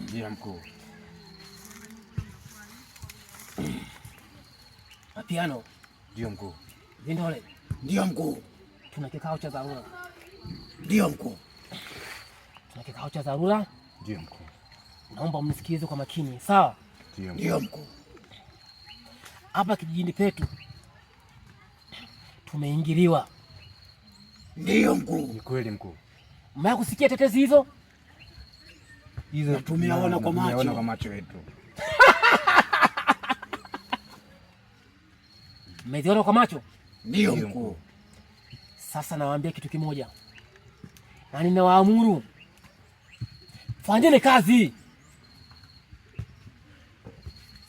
Ndio mkuu. Mapiano. Ndio mkuu. Vindole. Ndio mkuu. Tuna kikao cha dharura. Ndio mkuu. Tuna kikao cha dharura. Ndio mkuu. Naomba mnisikilize kwa makini, sawa? Ndio mkuu. Hapa kijijini petu tumeingiliwa. Ndio mkuu. Ni kweli mkuu. Mmewahi kusikia tetezi hizo? Hizo tumeona kwa macho yetu. Mmeziona kwa macho? Ndio mkuu. Sasa nawaambia kitu kimoja, na ninawaamuru fanyeni kazi.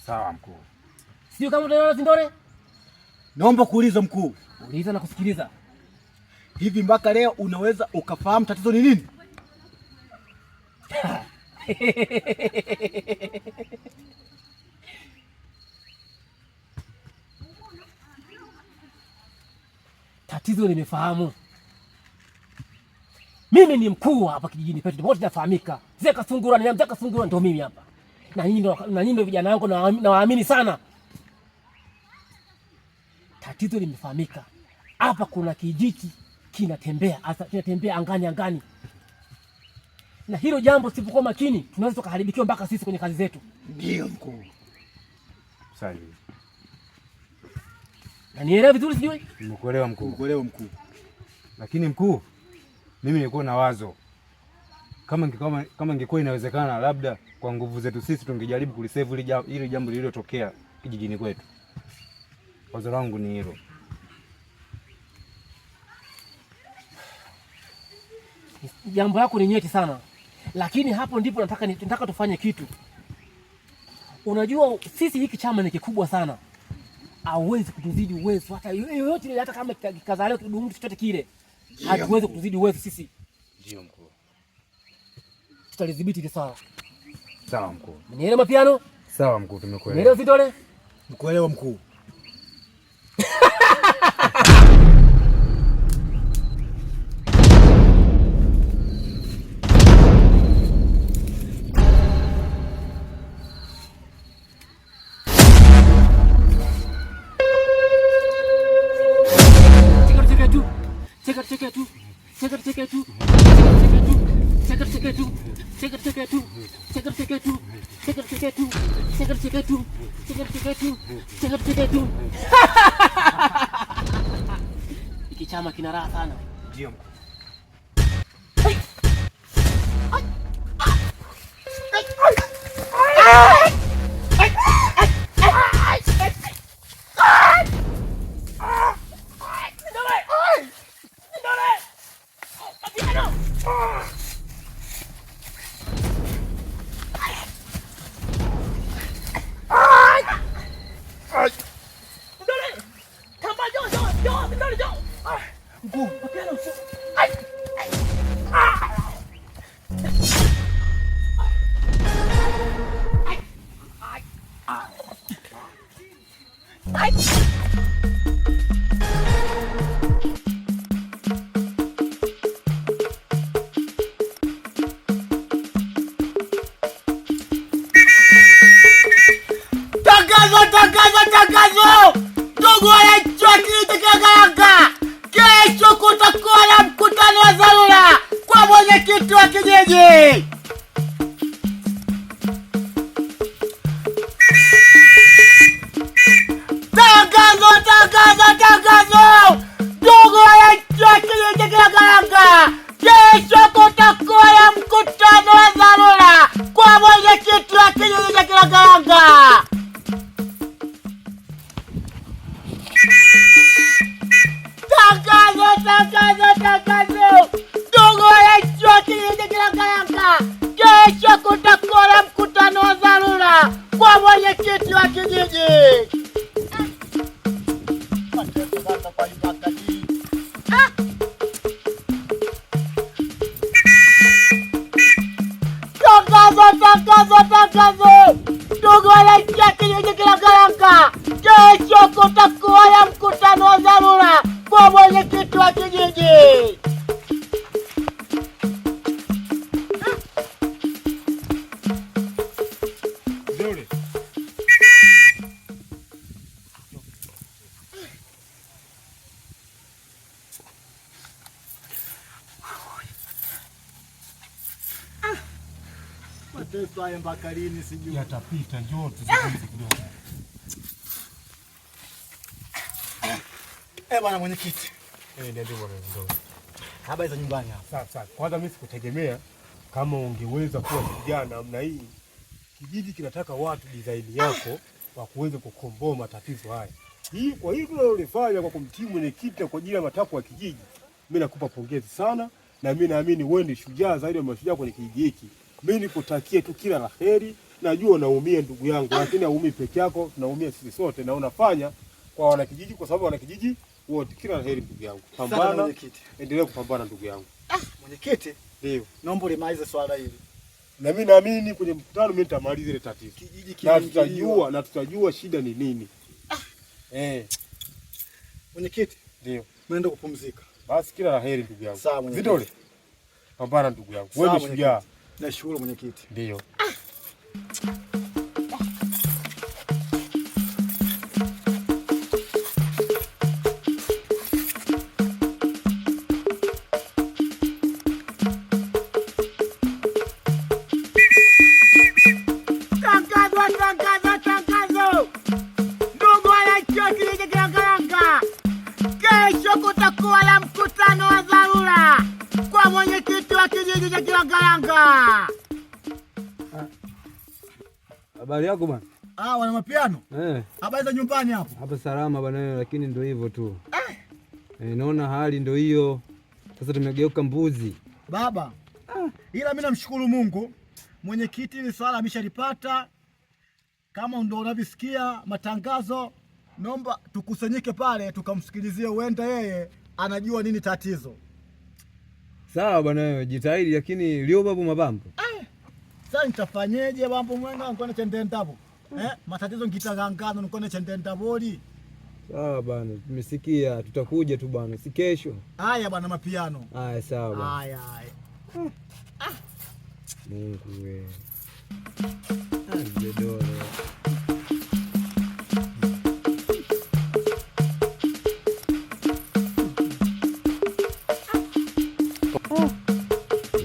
Sawa mkuu. Sio kama unaona Zindore? Naomba kuuliza mkuu. Uliza na kusikiliza. Hivi mpaka leo unaweza ukafahamu tatizo ni nini? Tatizo nimefahamu. Mimi ni mkuu hapa kijijini petu, wote nafahamika. Zeka Sungura ni Zeka Sungura ndio mimi hapa. Na nyinyi ndio vijana wangu na waamini sana. Tatizo limefahamika. Hapa kuna kijiji kinatembea angani. Na hilo jambo sipokuwa makini tunaweza tukaharibikiwa mpaka sisi kwenye kazi zetu. Ndio mkuu. Sahihi. Na nielewe vizuri sijui? Nimekuelewa mkuu. Nimekuelewa mkuu. Lakini mkuu, mimi nilikuwa na wazo. Kama ingekuwa inawezekana labda kwa nguvu zetu sisi tungejaribu kulisave ile jambo lililotokea kijijini kwetu. Wazo langu ni hilo. Jambo lako ni nyeti sana. Lakini hapo ndipo nataka tufanye kitu. Unajua sisi hiki chama ni kikubwa sana. Hauwezi kutuzidi uwezo hata yoyote ile, hata kama kikazaliwa kidumu chochote kile. Hatuwezi kutuzidi uwezo sisi. Ndio mkuu. Tutadhibiti ile sawa. Sawa mkuu. Mnielewa Mapiano? Sawa mkuu, tumekuelewa. Mnielewa Zindole? Mkuelewa mkuu. Hiki chama kina raha sana. Ndio mkuu. Tangazo! Ndugu wananchi wa kijiji cha Kayanga, kesho kutakuwa na mkutano wa dharura kwa mwenyekiti wa kijiji. Tangazo! Ndugu wananchi wa kijiji cha Kayanga, kesho kutakuwa na mkutano wa dharura kwa mwenyekiti wa kijiji cha Kayanga. Tangazo! Ndugu wananchi wa kijiji cha Kayanga, kesho kutakuwa na mkutano wa dharura kwa mwenyekiti wa kijiji. Tangazo! Ndugu wananchi wa kijiji cha Kayanga, kesho kutakuwa na mkutano wa dharura kwa mwenyekiti wa kijiji. Mateso haya mpaka lini sijui. Yatapita, njoo tuzungumze kidogo. Bwana mwenyekiti. Ndio bwana ndio. Habari za nyumbani hapa? Sawa. Kwanza mimi sikutegemea kama ungeweza kuwa kijana namna hii. Kijiji kinataka watu design yako wa kuweza kukomboa matatizo haya. Kwa hivyo ulifanya kwa kumtii mwenyekiti kwa ajili ya matakwa ya kijiji. Mimi nakupa pongezi sana na mimi naamini wewe ni shujaa zaidi ya mashujaa kwenye kijiji hiki. Mimi nikutakie tu kila laheri. Najua unaumia ndugu yangu, lakini haumii peke yako, tunaumia sisi sote na unafanya kwa wanakijiji kwa sababu wanakijiji wote. Kila laheri ndugu yangu. Pambana, endelea kupambana ndugu yangu. Mwenyekiti, ndio. Naomba ulimalize swala hili. Na mimi naamini kwenye mkutano mimi nitamaliza ile tatizo. Kijiji na tutajua shida ni nini. Mwenyekiti, ndio. Mwenda kupumzika. Basi kila laheri ndugu yangu. Sawa mwenyekiti. Vidole. Pambana ndugu yangu. Wewe ni shujaa. Nashukuru mwenyekiti. Ndio. Tangazo. Ndugu wananchi wa kijiji cha Kilangalanga. Kesho kutakuwa na mkutano wa dharura kwa mwenyekiti wa kijiji cha Kilangalanga. Habari yako bwana? Wana mapiano? Habari za nyumbani hapo? Hapa salama bwana, lakini ndio hivyo tu. Naona hali ndio hiyo. Sasa tumegeuka mbuzi. Baba. Ila mimi namshukuru Mungu. Mwenyekiti ile swala ameshalipata. Kama ndio unavyosikia matangazo, naomba tukusanyike pale tukamsikilizie, uende yeye anajua nini tatizo. Sawa bwana wewe, jitahidi lakini leo babu mabambo. Sasa nitafanyeje bambo mwenga ngone chendentapo? Matatizo ngitagangana ngone chendentapoli. Sawa bwana, tumesikia, tutakuja tu bwana, si kesho. Haya bwana mapiano. Haya sawa bwana. Haya. Mungu wewe. Zedole.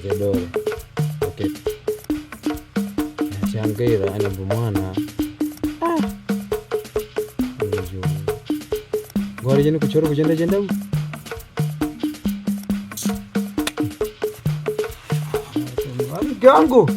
Zedole. Okay. Changira ana bumwana. Ngori jeni kuchoro kujenda huko. Wangu